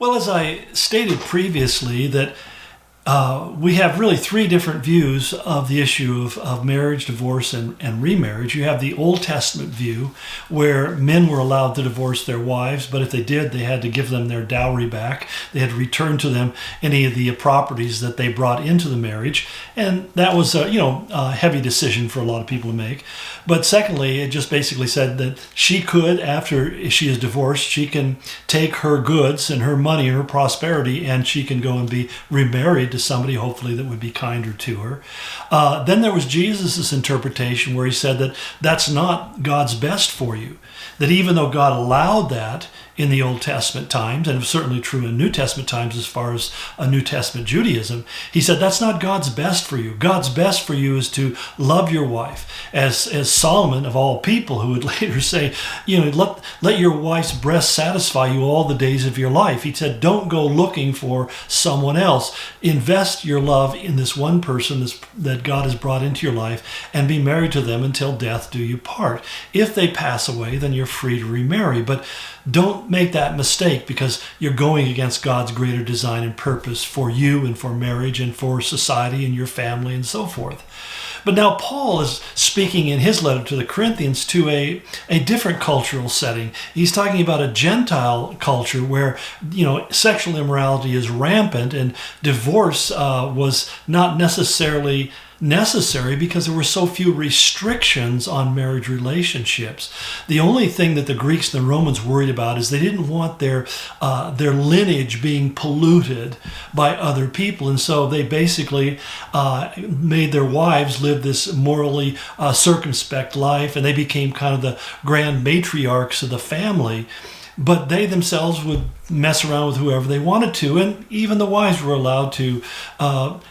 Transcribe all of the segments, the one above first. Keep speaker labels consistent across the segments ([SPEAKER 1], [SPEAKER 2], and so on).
[SPEAKER 1] Well, as I stated previously, that we have really three different views of the issue of marriage, divorce, and remarriage. You have the Old Testament view, where men were allowed to divorce their wives, but if they did, they had to give them their dowry back. They had to return to them any of the properties that they brought into the marriage, and that was a heavy decision for a lot of people to make. But secondly, it just basically said that she could, after she is divorced, she can take her goods and her money and her prosperity, and she can go and be remarried to somebody hopefully that would be kinder to her. Then there was Jesus' interpretation, where he said that that's not God's best for you. That even though God allowed that in the Old Testament times, and it was certainly true in New Testament times as far as a New Testament Judaism, he said that's not God's best for you. God's best for you is to love your wife. As Solomon, of all people, who would later say, let your wife's breast satisfy you all the days of your life. He said, don't go looking for someone else. Invest your love in this one person that God has brought into your life, and be married to them until death do you part. If they pass away, then you're free to remarry. But don't make that mistake, because you're going against God's greater design and purpose for you and for marriage and for society and your family and so forth. But now Paul is speaking in his letter to the Corinthians to a different cultural setting. He's talking about a Gentile culture where, sexual immorality is rampant, and divorce was not necessarily necessary because there were so few restrictions on marriage relationships. The only thing that the Greeks and the Romans worried about is they didn't want their lineage being polluted by other people, and so they basically made their wives live this morally circumspect life, and they became kind of the grand matriarchs of the family. But they themselves would mess around with whoever they wanted to, and even the wives were allowed to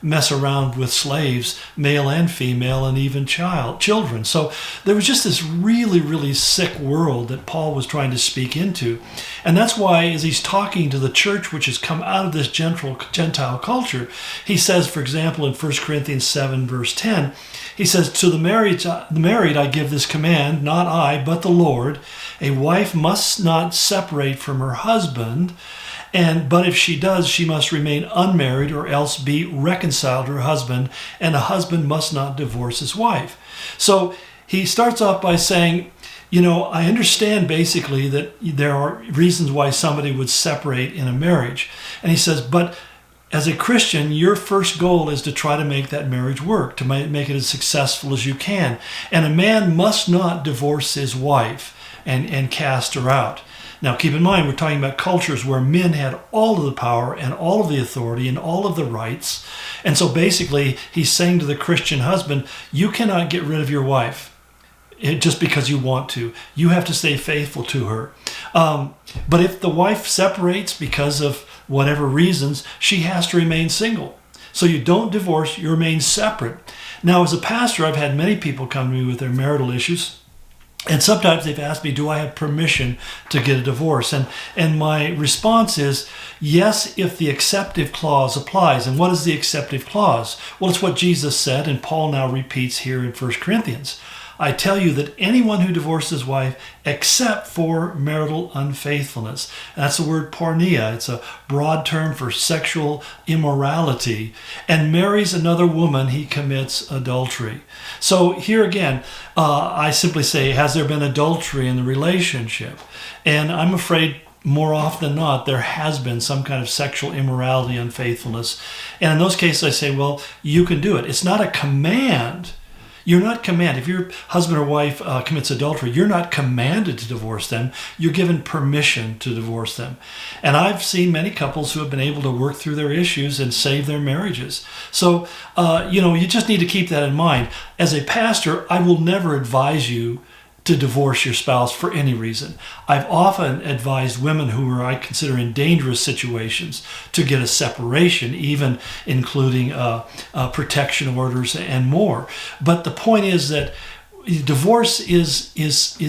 [SPEAKER 1] mess around with slaves, male and female, and even children. So there was just this really, really sick world that Paul was trying to speak into. And that's why, as he's talking to the church which has come out of this Gentile culture, he says, for example, in 1 Corinthians 7, verse 10, he says, to the married I give this command, not I, but the Lord. A wife must not separate from her husband, but if she does, she must remain unmarried or else be reconciled to her husband, and a husband must not divorce his wife. So he starts off by saying, I understand basically that there are reasons why somebody would separate in a marriage. And he says, but as a Christian, your first goal is to try to make that marriage work, to make it as successful as you can. And a man must not divorce his wife and cast her out. Now, keep in mind, we're talking about cultures where men had all of the power and all of the authority and all of the rights. And so basically, he's saying to the Christian husband, you cannot get rid of your wife just because you want to. You have to stay faithful to her. But if the wife separates because of whatever reasons, she has to remain single. So you don't divorce, you remain separate. Now, as a pastor, I've had many people come to me with their marital issues. And sometimes they've asked me, do I have permission to get a divorce? And my response is, yes, if the acceptive clause applies. And what is the acceptive clause? Well, it's what Jesus said, and Paul now repeats here in 1 Corinthians. I tell you that anyone who divorces his wife except for marital unfaithfulness. And that's the word porneia. It's a broad term for sexual immorality. And marries another woman, he commits adultery. So here again, I simply say, has there been adultery in the relationship? And I'm afraid more often than not, there has been some kind of sexual immorality, unfaithfulness. And in those cases, I say, well, you can do it. It's not a command. You're not commanded. If your husband or wife commits adultery, you're not commanded to divorce them. You're given permission to divorce them. And I've seen many couples who have been able to work through their issues and save their marriages. So, you just need to keep that in mind. As a pastor, I will never advise you to divorce your spouse for any reason. I've often advised women who are, I consider, in dangerous situations to get a separation, even including protection orders and more. But the point is that divorce is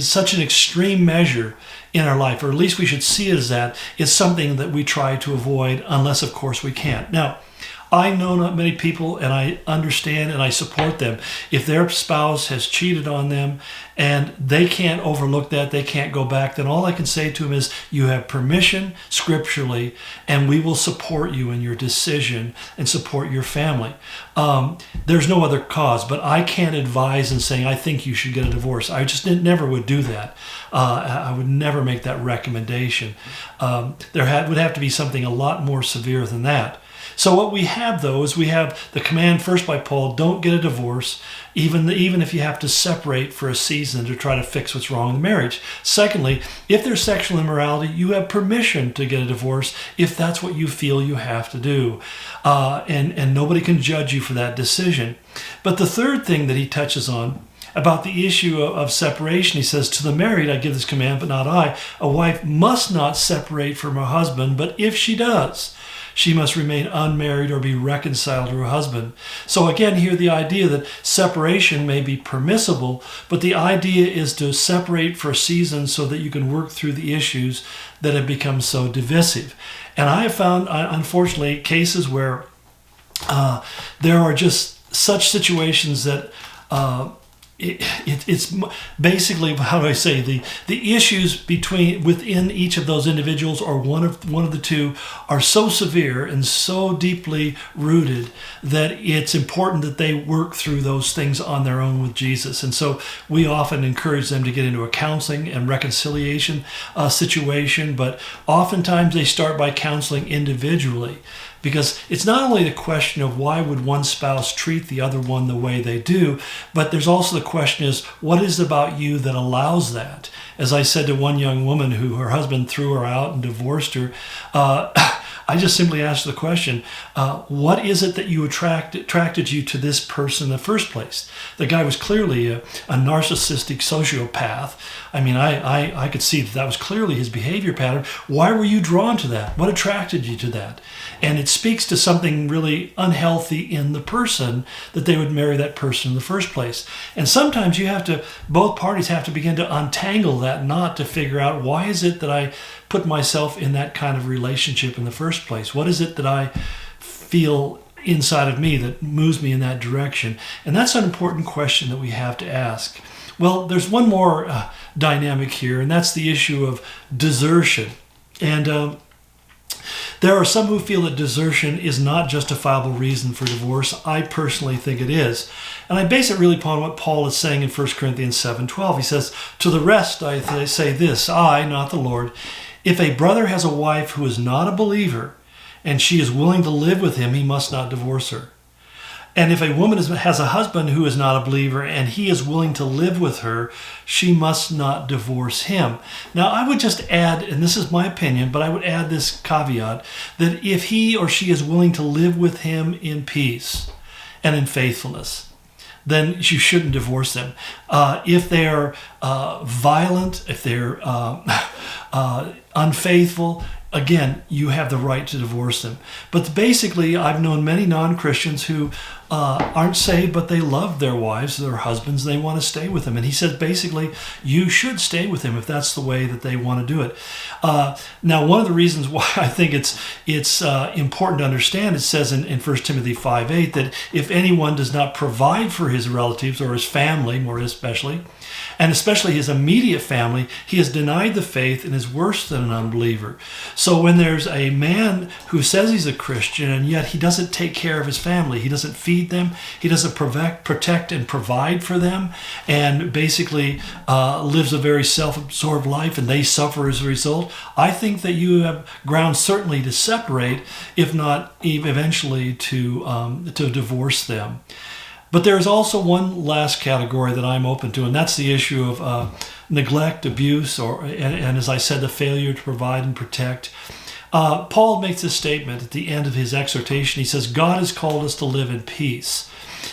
[SPEAKER 1] such an extreme measure in our life, or at least we should see it as that. It's something that we try to avoid unless, of course, we can't. Now, I know not many people, and I understand and I support them. If their spouse has cheated on them and they can't overlook that, they can't go back, then all I can say to them is, you have permission scripturally, and we will support you in your decision and support your family. There's no other cause, but I can't advise in saying, I think you should get a divorce. I just never would do that. I would never make that recommendation. There would have to be something a lot more severe than that. So what we have, though, is we have the command first by Paul, don't get a divorce, even if you have to separate for a season to try to fix what's wrong in the marriage. Secondly, if there's sexual immorality, you have permission to get a divorce if that's what you feel you have to do. And nobody can judge you for that decision. But the third thing that he touches on about the issue of separation, he says, to the married I give this command, but not I. A wife must not separate from her husband, but if she does, she must remain unmarried or be reconciled to her husband. So again, here the idea that separation may be permissible, but the idea is to separate for a season so that you can work through the issues that have become so divisive. And I have found, unfortunately, cases where there are just such situations that it's basically, how do I say, the issues within each of those individuals, or one of the two, are so severe and so deeply rooted that it's important that they work through those things on their own with Jesus. And so we often encourage them to get into a counseling and reconciliation situation, but oftentimes they start by counseling individually. Because it's not only the question of why would one spouse treat the other one the way they do, but there's also the question is, what is it about you that allows that? As I said to one young woman who her husband threw her out and divorced her, I just simply asked the question, what is it that attracted you to this person in the first place? The guy was clearly a narcissistic sociopath. I mean, I could see that was clearly his behavior pattern. Why were you drawn to that? What attracted you to that? And it speaks to something really unhealthy in the person that they would marry that person in the first place. And sometimes both parties have to begin to untangle that knot to figure out, why is it that I put myself in that kind of relationship in the first place? What is it that I feel inside of me that moves me in that direction? And that's an important question that we have to ask. Well, there's one more dynamic here, and that's the issue of desertion. And there are some who feel that desertion is not justifiable reason for divorce. I personally think it is. And I base it really upon what Paul is saying in 1 Corinthians 7:12. He says, to the rest I say this, I, not the Lord, if a brother has a wife who is not a believer and she is willing to live with him, he must not divorce her. And if a woman has a husband who is not a believer and he is willing to live with her, she must not divorce him. Now, I would just add, and this is my opinion, but I would add this caveat, that if he or she is willing to live with him in peace and in faithfulness, then you shouldn't divorce them. If they're violent, if they're unfaithful, again, you have the right to divorce them. But basically, I've known many non-Christians who aren't saved, but they love their wives, their husbands, they want to stay with them. And he says, basically, you should stay with him if that's the way that they want to do it. Now, one of the reasons why I think it's important to understand, it says in 1 Timothy 5:8, that if anyone does not provide for his relatives or his family, more especially, and especially his immediate family, he has denied the faith and is worse than an unbeliever. So when there's a man who says he's a Christian and yet he doesn't take care of his family, he doesn't feed them, he doesn't protect and provide for them, and basically lives a very self-absorbed life, and they suffer as a result, I think that you have grounds certainly to separate, if not eventually to divorce them. But there's also one last category that I'm open to, and that's the issue of neglect, abuse, and as I said, the failure to provide and protect. Paul makes this statement at the end of his exhortation. He says, God has called us to live in peace.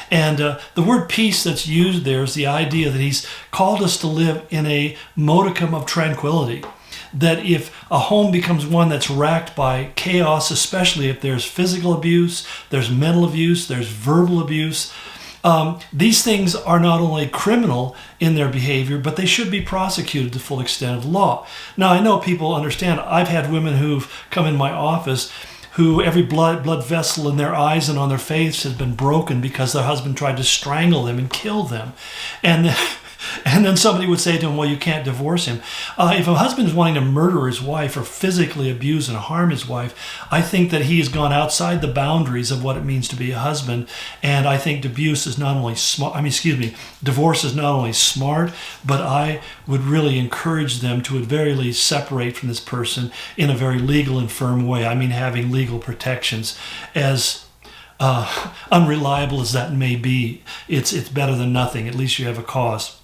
[SPEAKER 1] And the word peace that's used there is the idea that he's called us to live in a modicum of tranquility. That if a home becomes one that's racked by chaos, especially if there's physical abuse, there's mental abuse, there's verbal abuse, these things are not only criminal in their behavior, but they should be prosecuted to the full extent of the law. Now, I know people understand. I've had women who've come in my office who every blood vessel in their eyes and on their face has been broken because their husband tried to strangle them and kill them. And then somebody would say to him, well, you can't divorce him. If a husband is wanting to murder his wife or physically abuse and harm his wife, I think that he has gone outside the boundaries of what it means to be a husband. And I think divorce is not only smart, but I would really encourage them to at very least separate from this person in a very legal and firm way. I mean, having legal protections. As unreliable as that may be, it's better than nothing. At least you have a cause.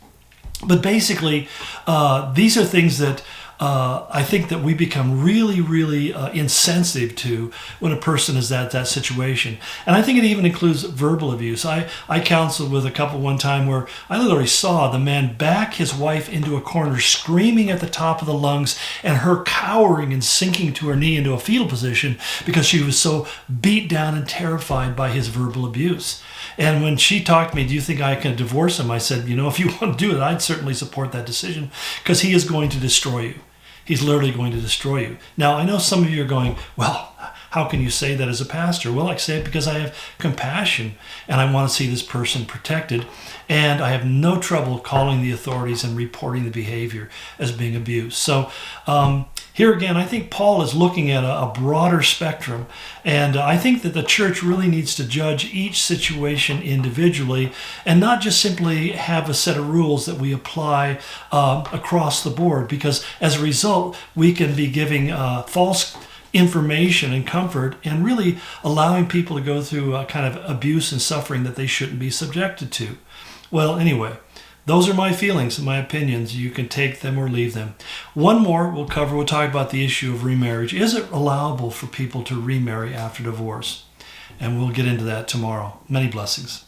[SPEAKER 1] But basically, these are things that I think that we become really, really insensitive to when a person is at that situation. And I think it even includes verbal abuse. I counseled with a couple one time where I literally saw the man back his wife into a corner, screaming at the top of the lungs, and her cowering and sinking to her knee into a fetal position because she was so beat down and terrified by his verbal abuse. And when she talked to me, do you think I can divorce him? I said, if you want to do it, I'd certainly support that decision, because he is going to destroy you. He's literally going to destroy you. Now, I know some of you are going, well, how can you say that as a pastor? Well, I say it because I have compassion and I want to see this person protected. And I have no trouble calling the authorities and reporting the behavior as being abused. So here again, I think Paul is looking at a broader spectrum. And I think that the church really needs to judge each situation individually and not just simply have a set of rules that we apply across the board, because as a result, we can be giving false information and comfort and really allowing people to go through a kind of abuse and suffering that they shouldn't be subjected to. Well, anyway, those are my feelings and my opinions. You can take them or leave them. One more we'll talk about the issue of remarriage. Is it allowable for people to remarry after divorce? And we'll get into that tomorrow. Many blessings.